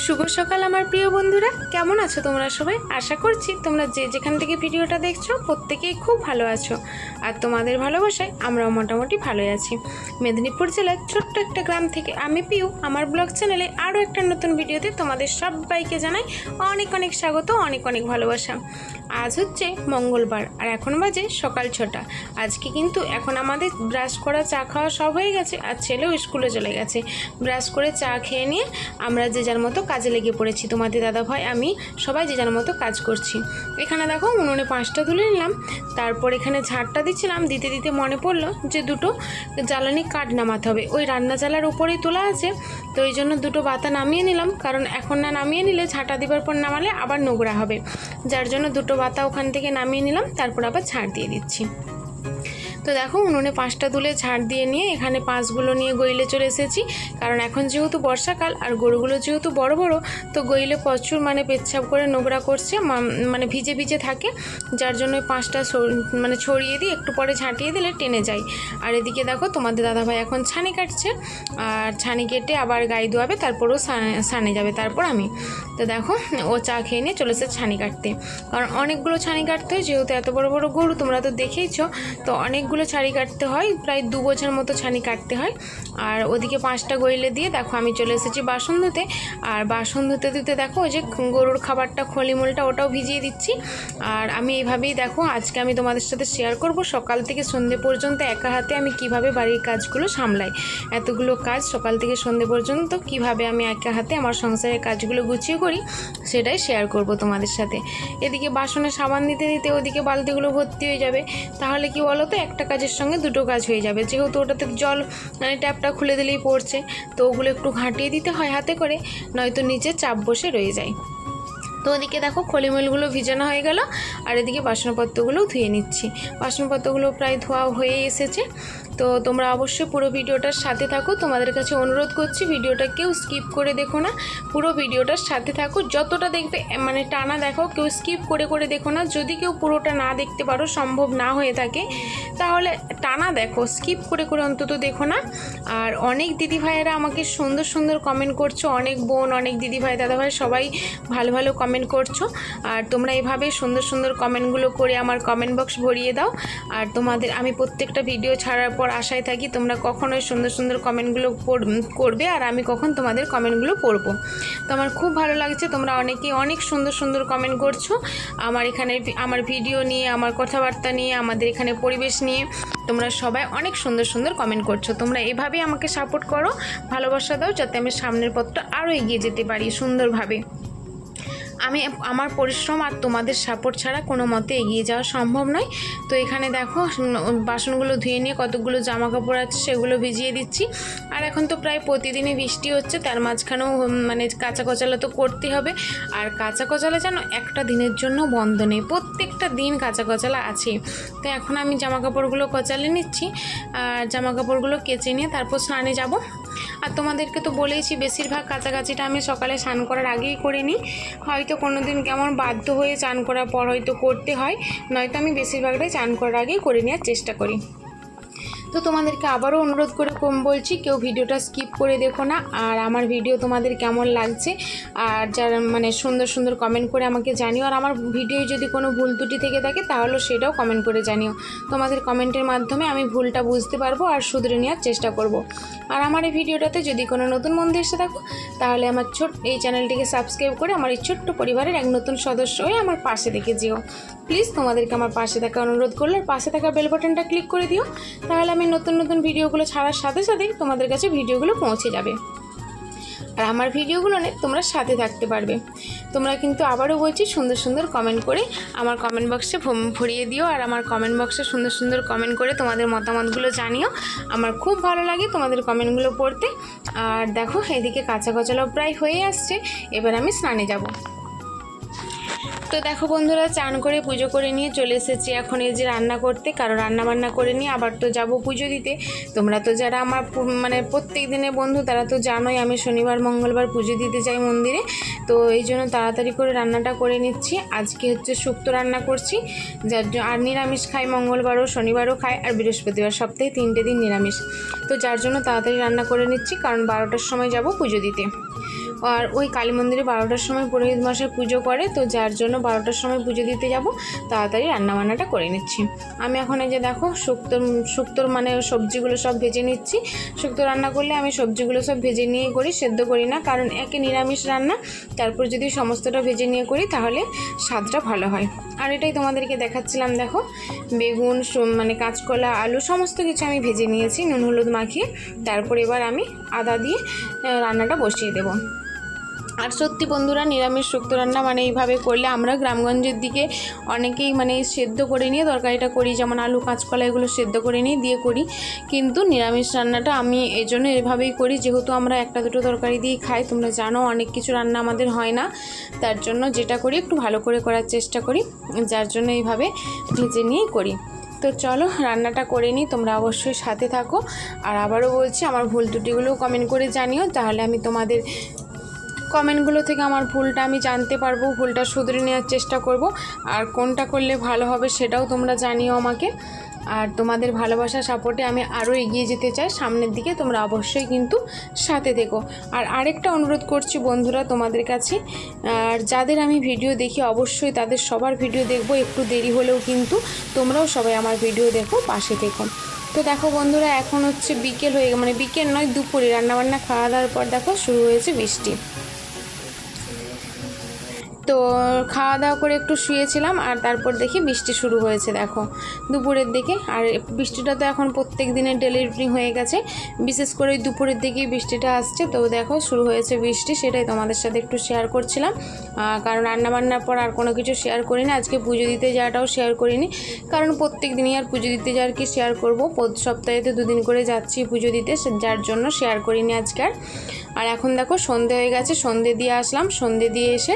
শুভ সকাল আমার প্রিয় বন্ধুরা, কেমন আছো তোমরা সবাই? আশা করছি তোমরা যে যেখান থেকে ভিডিওটা দেখছো প্রত্যেকেই খুব ভালো আছো। আর তোমাদের ভালোবাসায় আমরাও মোটামুটি ভালোই আছি। মেদিনীপুর জেলার ছোট্ট একটা গ্রাম থেকে আমি পিউ আমার ব্লগ চ্যানেলে আরও একটা নতুন ভিডিওতে তোমাদের সবাইকে জানাই অনেক অনেক স্বাগত, অনেক অনেক ভালোবাসা। আজ হচ্ছে মঙ্গলবার আর এখন বাজে সকাল 6টা। আজকে কিন্তু এখন আমাদের ব্রাশ করা, চা খাওয়া সব হয়ে গেছে আর ছেলেও স্কুলে চলে গেছে। ব্রাশ করে চা খেয়ে নিয়ে আমরা যে যার মতো কাজে লেগে পড়েছি। তোমাদের দাদা ভাই আমি সবাই যে যার মতো কাজ করছি। এখানে দেখো উনুনে 5টা তুলে নিলাম, তারপর এখানে ঝাড়টা দিচ্ছিলাম। দিতে দিতে মনে পড়লো যে দুটো জ্বালানি কাঠ নামাতে হবে, ওই রান্না চালার উপরেই তোলা আছে, তো এই জন্য দুটো বাতা নামিয়ে নিলাম, কারণ এখন না নামিয়ে নিলে ঝাঁটা দিবার পর নামালে আবার নোংরা হবে, যার জন্য দুটো বাতা ওখান থেকে নামিয়ে নিলাম, তারপর আবার ঝাড় দিয়ে দিচ্ছি। তো দেখো উনুনে 5টা তুলে ঝাড় দিয়ে নিয়ে এখানে 5গুলো নিয়ে গইলে চলে এসেছি, কারণ এখন যেহেতু বর্ষাকাল আর গরুগুলো যেহেতু বড় বড়, তো গইলে প্রচুর পেচ্ছাপ করে নোংরা করছে, ভিজে ভিজে থাকে, যার জন্য 5টা ছড়িয়ে দিয়ে একটু পরে ঝাঁটিয়ে দিলে টেনে যায়। আর এদিকে দেখো তোমাদের দাদাভাই এখন ছানি কাটছে, আর ছানি কেটে আবার গায়ে ধোয়াবে, তারপরও সানে যাবে, তারপর আমি। তো দেখো ও চা খেয়ে নিয়ে চলে এসেছে ছানি কাটতে, কারণ অনেকগুলো ছানি কাটতে হয়, যেহেতু এত বড় বড় গরু তোমরা তো দেখেইছো, তো অনেকগুলো ছানি কাটতে হয়, প্রায় 2 বোঝার মতো ছানি কাটতে হয়। আর ওদিকে 5টা গইলে দিয়ে দেখো আমি চলে এসেছি বাসন ধুতে। আর বাসন ধুতে ধুতে দেখো ওই যে গরুর খাবারটা, খলিমুলটা, ওটাও ভিজিয়ে দিচ্ছি। আর আমি এইভাবেই দেখো আজকে আমি তোমাদের সাথে শেয়ার করব সকাল থেকে সন্ধ্যে পর্যন্ত একা হাতে আমি কিভাবে বাড়ির কাজগুলো সামলাই। এতগুলো কাজ সকাল থেকে সন্ধ্যে পর্যন্ত কিভাবে আমি একা হাতে আমার সংসারের কাজগুলো গুছিয়ে করি সেটাই শেয়ার করব তোমাদের সাথে। এদিকে বাসনে সাবান দিতে দিতে ওদিকে বালতিগুলো ভর্তি হয়ে যাবে, তাহলে কি বলো তো, একটা কাজের সঙ্গে দুটো কাজ হয়ে যাবে, যেহেতু ওটাতে জল ট্যাপটা খুলে দিলেই পড়ছে, তো ওগুলো একটু ঘাঁটিয়ে দিতে হয় হাতে করে, নয়তো নিচে চাপ বসে রয়ে যায়। তো ওদিকে দেখো খলিমলগুলো ভিজানো হয়ে গেল, আর এদিকে বাসনপত্রগুলোও ধুয়ে নিচ্ছি। বাসনপত্রগুলো প্রায় ধোয়া হয়ে এসেছে। তো তোমরা অবশ্যই পুরো ভিডিওটার সাথে থাকো, তোমাদের কাছে অনুরোধ করছি ভিডিওটা কেউ স্কিপ করে দেখো না, পুরো ভিডিওটার সাথে থাকো, যতটা দেখবে টানা দেখো, কেউ স্কিপ করে করে দেখো না। যদি কেউ পুরোটা না দেখতে পারো, সম্ভব না হয়ে থাকে, তাহলে টানা দেখো, স্কিপ করে করে অন্তত দেখো না। আর অনেক দিদিভাইয়েরা আমাকে সুন্দর সুন্দর কমেন্ট করছো, অনেক বোন, অনেক দিদিভাই, দাদাভাই সবাই ভালো ভালো কমেন্ট করছো। আর তোমরা এভাবে সুন্দর সুন্দর কমেন্টগুলো করে আমার কমেন্ট বক্স ভরিয়ে দাও। আর তোমাদের আমি প্রত্যেকটা ভিডিও ছাড়ার পর আশায় থাকি তোমরা কখন ওই সুন্দর সুন্দর কমেন্টগুলো করবে, আর আমি কখন তোমাদের কমেন্টগুলো পড়বো। তো আমার খুব ভালো লাগছে, তোমরা অনেকেই অনেক সুন্দর সুন্দর কমেন্ট করছো আমার এখানে, আমার ভিডিও নিয়ে, আমার কথাবার্তা নিয়ে, আমাদের এখানে পরিবেশ নিয়ে, তোমরা সবাই অনেক সুন্দর সুন্দর কমেন্ট করছো। তোমরা এভাবেই আমাকে সাপোর্ট করো, ভালোবাসা দাও, যাতে আমি সামনের পথটা আরও এগিয়ে যেতে পারি সুন্দরভাবে। আমি আমার পরিশ্রম আর তোমাদের সাপোর্ট ছাড়া কোনো মতে এগিয়ে যাওয়া সম্ভব নয়। তো এখানে দেখো বাসনগুলো ধুয়ে নিয়ে কতগুলো জামা কাপড় আছে সেগুলো ভিজিয়ে দিচ্ছি। আর এখন তো প্রায় প্রতিদিনই বৃষ্টি হচ্ছে, তার মাঝখানেও কাঁচা কচালা তো করতে হবে। আর কাঁচা কচালা যেন একটা দিনের জন্য বন্ধ নেই, প্রত্যেকটা দিন কাঁচা কচালা আছে। তো এখন আমি জামা কাপড়গুলো কচালে নিচ্ছি, আর জামা কাপড়গুলো কেচে নিয়ে তারপর স্নানে যাব। আর তোমাদেরকে তো বলেইছি বেশিরভাগ কাছাকাছিটা আমি সকালে স্নান করার আগেই করে নিই, হয়তো কোনো দিন কেমন বাধ্য হয়ে চান করার পর হয়তো করতে হয়, নয়তো আমি বেশিরভাগটাই চান করার আগেই করে নেওয়ার চেষ্টা করি। তো তোমাদেরকে আবারও অনুরোধ করে বলছি কেউ ভিডিওটা স্কিপ করে দেখো না। আর আমার ভিডিও তোমাদের কেমন লাগছে, আর যারা সুন্দর সুন্দর কমেন্ট করে আমাকে জানিও। আর আমার ভিডিও যদি কোনো ভুল ত্রুটি থেকে থাকে তাহলে সেটাও কমেন্ট করে জানিও, তোমাদের কমেন্টের মাধ্যমে আমি ভুলটা বুঝতে পারবো আর শুধরে নেওয়ার চেষ্টা করব। আর আমার এই ভিডিওটাতে যদি কোনো নতুন বন্ধু এসে থাকো, তাহলে আমার এই চ্যানেলটিকে সাবস্ক্রাইব করে আমার এই ছোট্ট পরিবারের এক নতুন সদস্য হয়ে আমার পাশে দেখে যেও। প্লিজ তোমাদেরকে আমার পাশে থাকা অনুরোধ করলে পাশে থাকা বেল বাটনটা ক্লিক করে দিও, তাহলে আমি নতুন নতুন ভিডিওগুলো ছাড়ার সাথে সাথেই তোমাদের কাছে ভিডিওগুলো পৌঁছে যাবে, আর আমার ভিডিওগুলো তোমরা সাথে থাকতে পারবে। তোমরা কিন্তু আবারও বলছি সুন্দর সুন্দর কমেন্ট করে আমার কমেন্ট বক্সে ভরিয়ে দিও, আর আমার কমেন্ট বক্সে সুন্দর সুন্দর কমেন্ট করে তোমাদের মতামতগুলো জানিও। আমার খুব ভালো লাগে তোমাদের কমেন্টগুলো পড়তে। আর দেখো এদিকে কাঁচা কচালাও প্রায় হয়ে আসছে, এবার আমি স্নানে যাব। তো দেখো বন্ধুরা, চান করে পুজো করে নিয়ে চলে এসেছি এখন এই যে রান্না করতে, কারণ রান্না বান্না করে নিয়ে আবার তো যাব পুজো দিতে। তোমরা তো যারা আমার প্রত্যেক দিনের বন্ধু তারা তো জানোই আমি শনিবার মঙ্গলবার পুজো দিতে যাই মন্দিরে, তো এই জন্য তাড়াতাড়ি করে রান্নাটা করে নিচ্ছি। আজকে হচ্ছে শুক্তো রান্না করছি, আর নিরামিষ খাই, মঙ্গলবারও শনিবারও খাই, আর বৃহস্পতিবার, সপ্তাহে 3টে দিন নিরামিষ। তো যার জন্য তাড়াতাড়ি রান্না করে নিচ্ছি, কারণ 12টার সময় যাব পুজো দিতে। আর ওই কালী মন্দিরে 12টার সময় পুরোহিত মশাই পুজো করে, তো যার জন্য 12টার সময় পুজো দিতে যাব, তাড়াতাড়ি রান্নাবান্নাটা করে নিচ্ছি। আমি এখন এই যে দেখো শুক্তোর মানে সবজিগুলো সব ভেজে নিচ্ছি। শুক্তো রান্না করলে আমি সবজিগুলো সব ভেজে নিয়ে করি, সেদ্ধ করি না, কারণ একে নিরামিষ রান্না, তারপর যদি সমস্তটা ভেজে নিয়ে করি তাহলে স্বাদটা ভালো হয়। আর এটাই তোমাদেরকে দেখাচ্ছিলাম, দেখো বেগুন মানে কাঁচকলা আলু সমস্ত কিছু আমি ভেজে নিয়েছি নুন হলুদ মাখিয়ে। তারপর এবার আমি আদা দিয়ে রান্নাটা বসিয়ে দেবো। আর সত্যি বন্ধুরা, নিরামিষ শুক্তো রান্না মানে এইভাবে করলে, আমরা গ্রামগঞ্জের দিকে অনেকেই মানে সেদ্ধ করে নিয়ে তরকারিটা করি, যেমন আলু কাঁচকলা এগুলো সেদ্ধ করে নিয়ে দিয়ে করি, কিন্তু নিরামিষ রান্নাটা আমি এই জন্য এভাবেই করি, যেহেতু আমরা একটা দুটো তরকারি দিয়ে খাই, তোমরা জানো অনেক কিছু রান্না আমাদের হয় না, তার জন্য যেটা করি একটু ভালো করে করার চেষ্টা করি, যার জন্য এইভাবে ভেজে নিয়েই করি। তো চলো রান্নাটা করে নিই, তোমরা অবশ্যই সাথে থাকো। আর আবারও বলছি, আমার ভুল ত্রুটিগুলোও কমেন্ট করে জানিও, তাহলে আমি তোমাদের কমেন্টগুলো থেকে আমার ভুলটা আমি জানতে পারবো, ভুলটা শুধরে নেওয়ার চেষ্টা করব, আর কোনটা করলে ভালো হবে সেটাও তোমরা জানিও আমাকে। আর তোমাদের ভালোবাসা সাপোর্টে আমি আরও এগিয়ে যেতে চাই সামনের দিকে, তোমরা অবশ্যই কিন্তু সাথে থেকো। আর আরেকটা অনুরোধ করছি বন্ধুরা তোমাদের কাছে, আর যাদের আমি ভিডিও দেখি অবশ্যই তাদের সবার ভিডিও দেখব, একটু দেরি হলেও কিন্তু তোমরাও সবাই আমার ভিডিও দেখো, পাশে থেকো। তো দেখো বন্ধুরা, এখন হচ্ছে বিকেল হয়ে মানে বিকেল নয়, দুপুরে রান্নাবান্না খাওয়া দাওয়ার পর দেখো শুরু হয়েছে বৃষ্টি। তো খাওয়া দাওয়া করে একটু শুয়েছিলাম, আর তারপর দেখি বৃষ্টি শুরু হয়েছে দেখো দুপুরের দিকে। আর বৃষ্টিটা তো এখন প্রত্যেক দিনের ডেলি রুটিন হয়ে গেছে, বিশেষ করে দুপুরের দিকেই বৃষ্টিটা আসছে। তো দেখো শুরু হয়েছে বৃষ্টি, সেটাই তোমাদের সাথে একটু শেয়ার করছিলাম, কারণ রান্নাবান্নার পর আর কোনো কিছু শেয়ার করিনি। আজকে পুজো দিতে যাওয়াটাও শেয়ার করিনি, কারণ প্রত্যেক দিনই আর পুজো দিতে যাওয়ার কি শেয়ার করবো, সপ্তাহেতে 2 দিন করে যাচ্ছি পুজো দিতে, যার জন্য শেয়ার করিনি আজকে। আর এখন দেখো সন্ধে হয়ে গেছে, সন্ধে দিয়ে আসলাম, সন্ধে দিয়ে এসে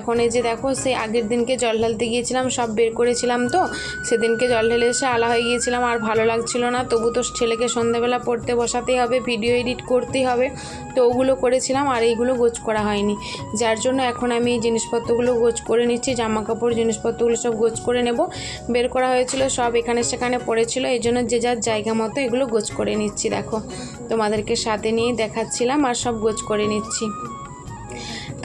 এখন এই যে দেখো সেই আগের দিনকে জল ঢালতে গিয়েছিলাম, সব বের করেছিলাম, তো সেদিনকে জল ঢেলে এসে আলা হয়ে গিয়েছিলাম, আর ভালো লাগছিল না। তবু তো ছেলেকে সন্ধ্যাবেলা পড়তে বসাতেই হবে, ভিডিও এডিট করতেই হবে, তো ওগুলো করেছিলাম, আর এইগুলো গোছ করা হয়নি, যার জন্য এখন আমি এই জিনিসপত্রগুলো গোছ করে নিচ্ছি। জামা কাপড় জিনিসপত্রগুলো সব গোছ করে নেব, বের করা হয়েছিল সব এখানে সেখানে পড়েছিল, এই জন্য যে যার জায়গা মতো এগুলো গোছ করে নিচ্ছি। দেখো তোমাদেরকে সাথে নিয়ে দেখাচ্ছিলাম, আর সব গোছ করে নিচ্ছি।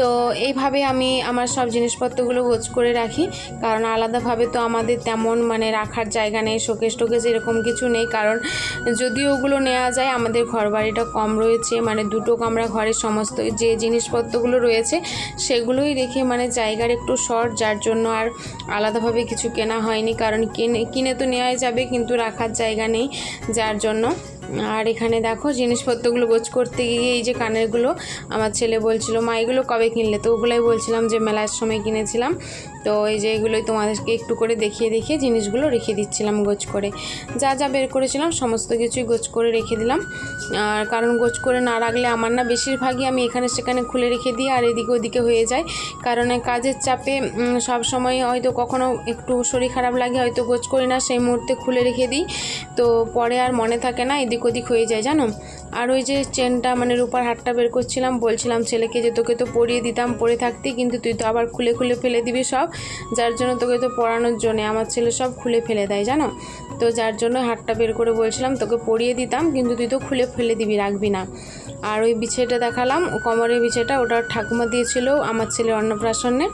তো এইভাবে আমি আমার সব জিনিসপত্রগুলো গোছ করে রাখি, কারণ আলাদাভাবে তো আমাদের তেমন মানে রাখার জায়গা নেই, শোকেস টোকেস এরকম কিছু নেই, কারণ যদিও ওগুলো নেওয়া যায়, আমাদের ঘর বাড়িটা কম রয়েছে, মানে 2টো কামরা, ঘরের সমস্ত যে জিনিসপত্রগুলো রয়েছে সেগুলোই রেখে মানে জায়গার একটু শর্ট, যার জন্য আর আলাদাভাবে কিছু কেনা হয়নি, কারণ কিনে তো নেওয়াই যাবে কিন্তু রাখার জায়গা নেই, যার জন্য। আর এখানে দেখো জিনিসপত্রগুলো গোছ করতে গিয়ে এই যে কানেরগুলো আমার ছেলে বলছিল, মা এগুলো কবে কিনলে, তো ওগুলোই বলছিলাম যে মেলার সময় কিনেছিলাম। তো এই যে এগুলোই তোমাদেরকে একটু করে দেখিয়ে দেখিয়ে জিনিসগুলো রেখে দিচ্ছিলাম গোছ করে, যা যা বের করেছিলাম সমস্ত কিছুই গোছ করে রেখে দিলাম। আর কারণ গোছ করে না রাখলে আমার না বেশিরভাগই আমি এখানে সেখানে খুলে রেখে দিই, আর এদিকে ওদিকে হয়ে যায়, কারণ কাজের চাপে সব সময় হয়তো কখনো একটু শরীর খারাপ লাগে, হয়তো গোছ করি না, সেই মুহূর্তে খুলে রেখে দিই, তো পরে আর মনে থাকে না, এদিক ওদিক হয়ে যায় জানো। আর ওই যে চেনটা মানে রূপার হারটা বের করছিলাম, বলছিলাম ছেলেকে যে তোকে তো পরিয়ে দিতাম পরে থাকতে, কিন্তু তুই তো আবার খুলে খুলে ফেলে দিবি সব, যার জন্য তোকে তো পরানোর জন্যে আমার ছেলে সব খুলে ফেলে দেয় জানো, তো যার জন্য হারটা বের করে বলছিলাম তোকে পরিয়ে দিতাম, কিন্তু তুই তো খুলে ফেলে দিবি, রাখবি না। আর ওই বিছেটা দেখালাম, কোমরের বিছেটা, ওটা ঠাকুমা দিয়েছিল আমার ছেলের অন্নপ্রাশনে।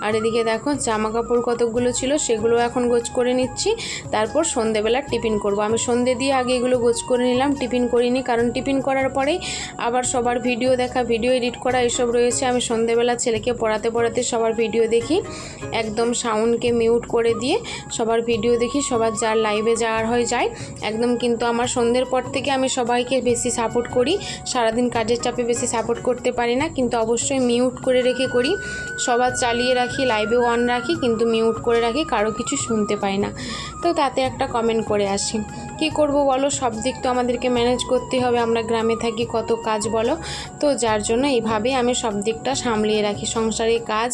আর এদিকে দেখো জামা কাপড় কতগুলো ছিল সেগুলো এখন গোছ করে নিচ্ছি, তারপর সন্ধেবেলা টিফিন করব। আমি সন্ধে দিয়ে আগে এগুলো গোছ করে নিলাম, টিফিন করিনি, কারণ টিফিন করার পরেই আবার সবার ভিডিও দেখা, ভিডিও এডিট করা এসব রয়েছে। আমি সন্ধেবেলা ছেলেকে পড়াতে পড়াতে সবার ভিডিও দেখি, একদম সাউন্ডকে মিউট করে দিয়ে সবার ভিডিও দেখি, সবার যার লাইভে যাওয়ার হয় যায় একদম। কিন্তু আমার সন্ধ্যের পর থেকে আমি সবাইকে বেশি সাপোর্ট করি, সারাদিন কাজের চাপে বেশি সাপোর্ট করতে পারি না, কিন্তু অবশ্যই মিউট করে রেখে করি, সবার চালিয়ে রাখি, লাইভেও অন রাখি, কিন্তু মিউট করে রাখি, কারো কিছু শুনতে পাই না। তো তাতে একটা কমেন্ট করে আসি, কি করব বলো, সব দিক তো আমাদেরকে ম্যানেজ করতে হবে, আমরা গ্রামে থাকি, কত কাজ বলো, তো যার জন্য এইভাবেই আমি সব দিকটা সামলিয়ে রাখি, সংসারের কাজ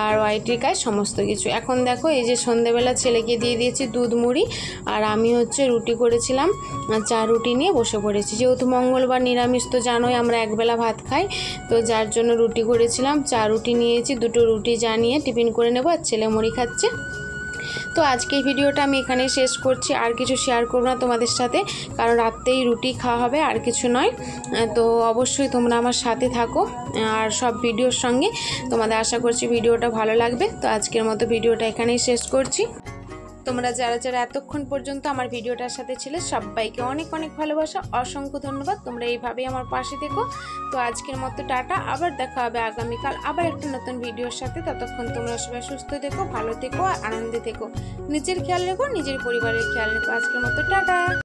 আর ওয়াইটির কাজ সমস্ত কিছু। এখন দেখো এই যে সন্ধ্যেবেলা ছেলেকে দিয়ে দিয়েছি দুধ মুড়ি, আর আমি হচ্ছে রুটি করেছিলাম, চা রুটি নিয়ে বসে পড়েছি, যেহেতু মঙ্গলবার নিরামিষ তো জানোই আমরা একবেলা ভাত খাই, তো যার জন্য রুটি করেছিলাম, চা রুটি নিয়েছি, 2টো রুটি যা নিয়ে টিফিন করে নেবো, আর ছেলে মুড়ি খাচ্ছে। তো আজকে এই ভিডিওটা আমি এখানেই শেষ করছি, আর কিছু শেয়ার করব না তোমাদের সাথে, কারণ রাত্রেই রুটি খাওয়া হবে, আর কিছু নয়। তো অবশ্যই তোমরা আমার সাথে থাকো আর সব ভিডিওর সঙ্গে। তোমাদের আশা করছি ভিডিওটা ভালো লাগবে। তো আজকের মতো ভিডিওটা এখানেই শেষ করছি। তোমরা যারা যারা এতক্ষণ পর্যন্ত আমার ভিডিওটার সাথে ছিলে সবাইকে অনেক অনেক ভালোবাসা, অসংখ্য ধন্যবাদ। তোমরা এইভাবেই আমার পাশে থেকো। তো আজকের মতো টাটা, আবার দেখা হবে আগামীকাল আবার একটা নতুন ভিডিওর সাথে। ততক্ষণ তোমরা সবাই সুস্থ থেকো, ভালো থেকো আর আনন্দে থেকো। নিজের খেয়াল রেখো, নিজের পরিবারের খেয়াল রেখো। আজকের মতো টাটা।